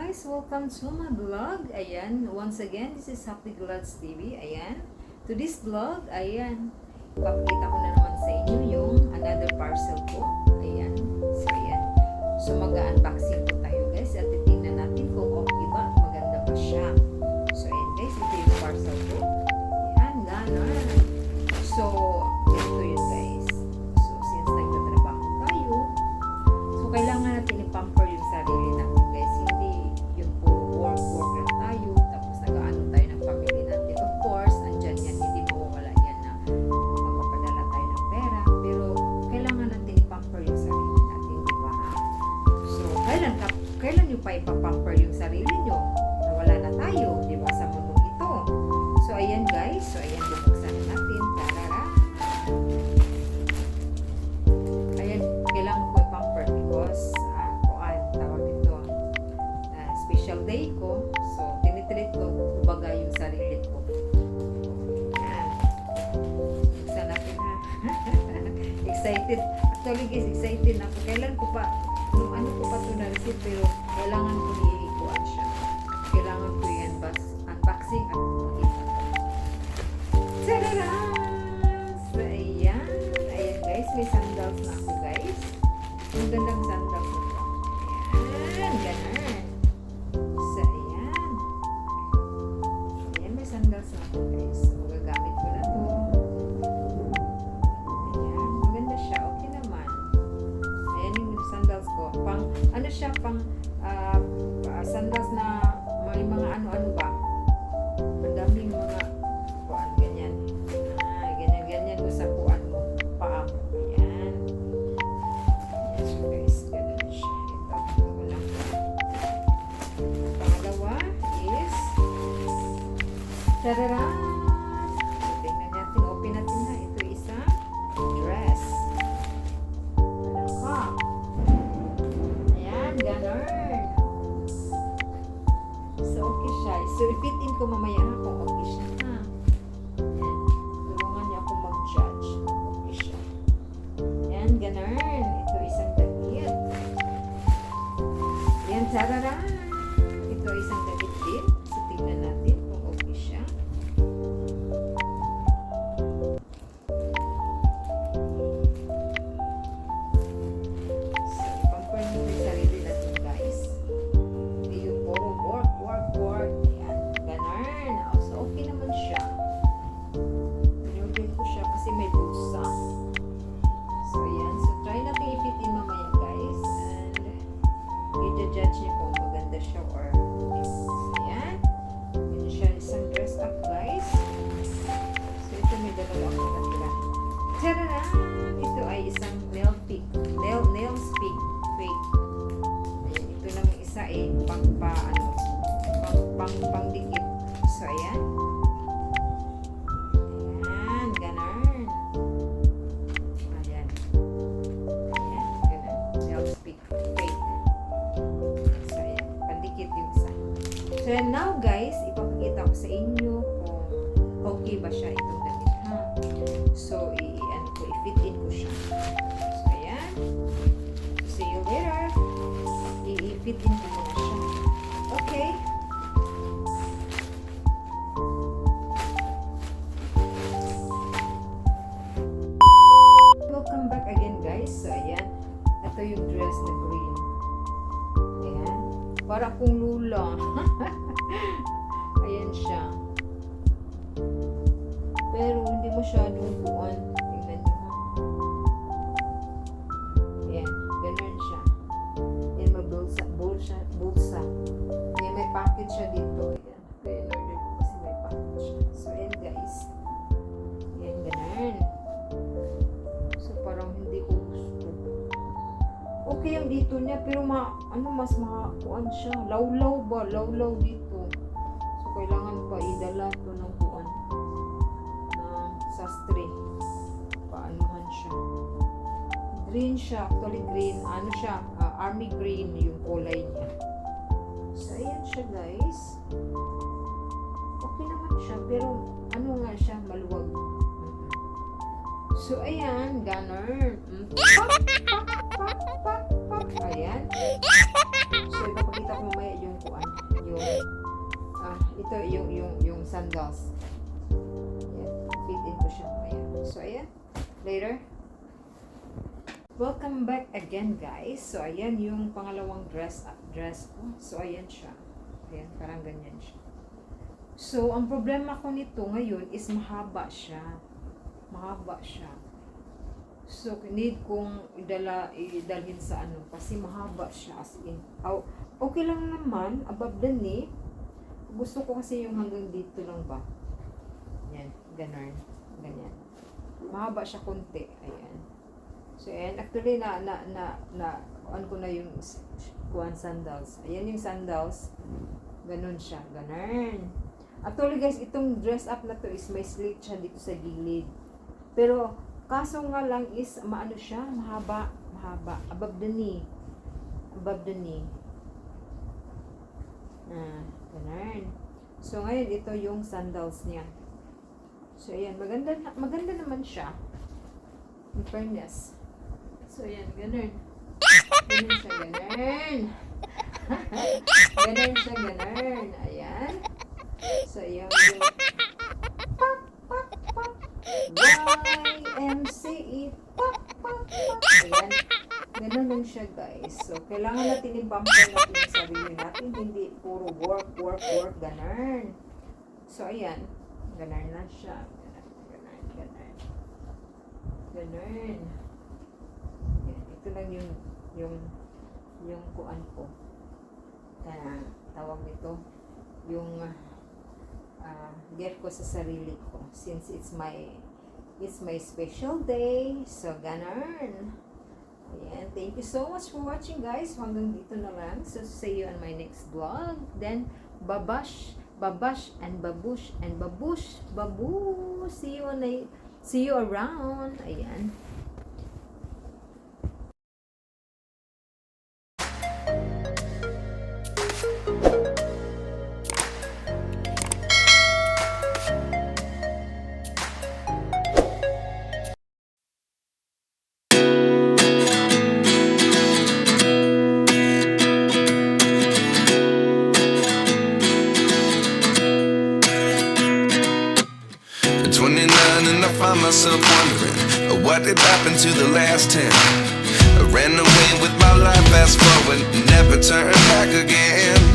guys! Welcome to my vlog. Ayan, once again, this is Happy Glads TV. Ayan, to this vlog, ayan, ipapakita ko na naman sa inyo yung another parcel ko. Ayan, so mag-unboxing po tayo guys at titingnan natin kung okay ba at maganda ba siya. So ayan guys, ito yung parcel ko. Ayan, ganon. So, ito yun guys. So, since nagtatrabaho tayo, so kailangan natin i-pamper yung sarili natin guys. Hindi yung puro work lang tayo, tapos nag-aano tayo ng family natin. Of course, andyan yan, hindi mawawala yan na magpapadala tayo ng pera. Pero, kailangan natin i-pamper yung sarili natin, di ba? So, kailan nyo pa ipapamper yung sarili nyo? Nawala na tayo, di ba, sa mundo ito. So, ayan guys. So, ayan, bubuksan natin. Tarara! Ayan, kailangan ko i-pamper because tawag dito, special day ko. So, tinitreat ko kumbaga yung sarili ko. Ayan. Buksan natin ha. Excited. Actually guys, excited ako. Kailan ko pa, nung ano ko pa ito na-receive, pero kailangan ko i-ikuan siya. Kailangan ko i-unboxing at makita ko. Tadada! So, ayan. Ayan guys, may sandals na ako guys. Ang gandang sandals na ito. Ayan, ganun. So, ayan. Ayan, may sandals na ako guys. So, gagamit ko na ito. Ayan, maganda siya. Okay naman. Ayan yung sandals ko. Ano siya, sandals na may mga ano-ano ba? Ang daming mga kuan, ganyan. Ganyan ko sa kuan mo. Paa mo. Ayan. Ayan siya guys. Ganun siya. Ito lang. Pangalawa is tararan! So, tingnan natin. Open natin na. Ito isang dress. Ano ka? Ayan. Ganun. So, okay siya. So, i-fit-in ko mamaya kung okay siya. Ha? Ayan. Tulungan niya ako mag-judge. Okay siya. Ayan, ganun. Ito isang damit. Ayan, tararan! Ito isang damit din. So, tingnan natin kung okay siya. So, ipamper mo yung sarili natin, guys. Hindi yung puro work. Ayan, ganun. So, okay naman siya. Pinurbil ko siya kasi may bulsa. So, ayan. So, try natin i-fit in mamaya, guys. And, i-judge niyo kung maganda siya or hindi. So, ayan. Yan siya. Isang dress up, guys. So, ito may dalawa akong natira. Tadada! Ito ay isang nail stick. Wait. Ayan, ito lang yung isa pangdikit. So, ayan. Ayan, ganun. Ayan. Ayan, ganun. Nail stick. Wait. So, ayan. Pandikit yung isa. So, now guys, ipapakita ko sa inyo kung okay ba siya itong damit, ha? So, i-fit in ko siya. So, ayan. See you later. I-fit in ko muna siya. Okay. Welcome back again guys. So, ayan. Ito yung dress na green. Ayan. Para akong lula. Ayan siya. Pero hindi masyadong buwan. Tingnan nyo ha. Ayan. Ganun siya. Ayan, may bulsa. Ayan, may package siya dito. Ayan. Kaya in-order ko kasi may package siya. So, ayan guys. Ayan, ganun. So, parang hindi ko gusto. Okay yung dito niya, pero mas makakuan siya. Lawlaw ba? Lawlaw dito. So, kailangan pa idala to ng kuan. Ng sastre. Paanuhan siya. Green siya. Actually, green. Ano siya? Army green yung kulay niya. So, ayan siya, guys. Okay naman siya, pero ano nga siya? Maluwag. So, ayan, ganun. Pak. Ayan. So, ipapakita ko mamaya yung kuan. Ito yung sandals. Ayan, fit in ko siya. Ayan. So, ayan. Later. Welcome back again, guys. So, ayan yung pangalawang dress ko. So, ayan siya. Ayan, parang ganyan siya. So, ang problema ko nito ngayon is mahaba siya. Mahaba siya. So, need kong idalhin sa ano. Kasi mahaba siya. As in, okay lang naman. Above the knee. Gusto ko kasi yung hanggang dito lang ba. Yan. Ganun. Ganyan. Mahaba siya konti. Ayan. So, ayan. Actually, ano ko na yung sandals. Ayan yung sandals. Ganun siya. Ganun. Actually, guys, itong dress up na to is may slit siya dito sa gilid. Pero, kaso nga lang is, maano siya? Mahaba. Mahaba. Above the knee. Above the knee. Ganun. So, ngayon, ito yung sandals niya. So, ayan. Maganda naman siya. In fairness. So, ayan, ganun. Ganun siya, ganun. Ganun siya, ganun. Ayan. So, ayan yung pak, pak, pak. YMCA. Pak, pak, pak. Ayan. Ganun lang siya, guys. So, kailangan natin i-bumper natin yung sarili natin. Hindi puro work, work, work. Ganun. So, ayan. Ganun lang siya. Ganun, ganun. Ganun. Yan, ito lang yung kuan ko. Tawag nito yung get ko sa sarili ko since it's my special day. So ganun. Ayan, thank you so much for watching, guys. Hanggang dito na lang. So see you on my next vlog. Then babash and babush and babush. See you around. Ayan. At 29 and I find myself wondering what did happen to the last 10. I ran away with my life, fast forward, never turn back again.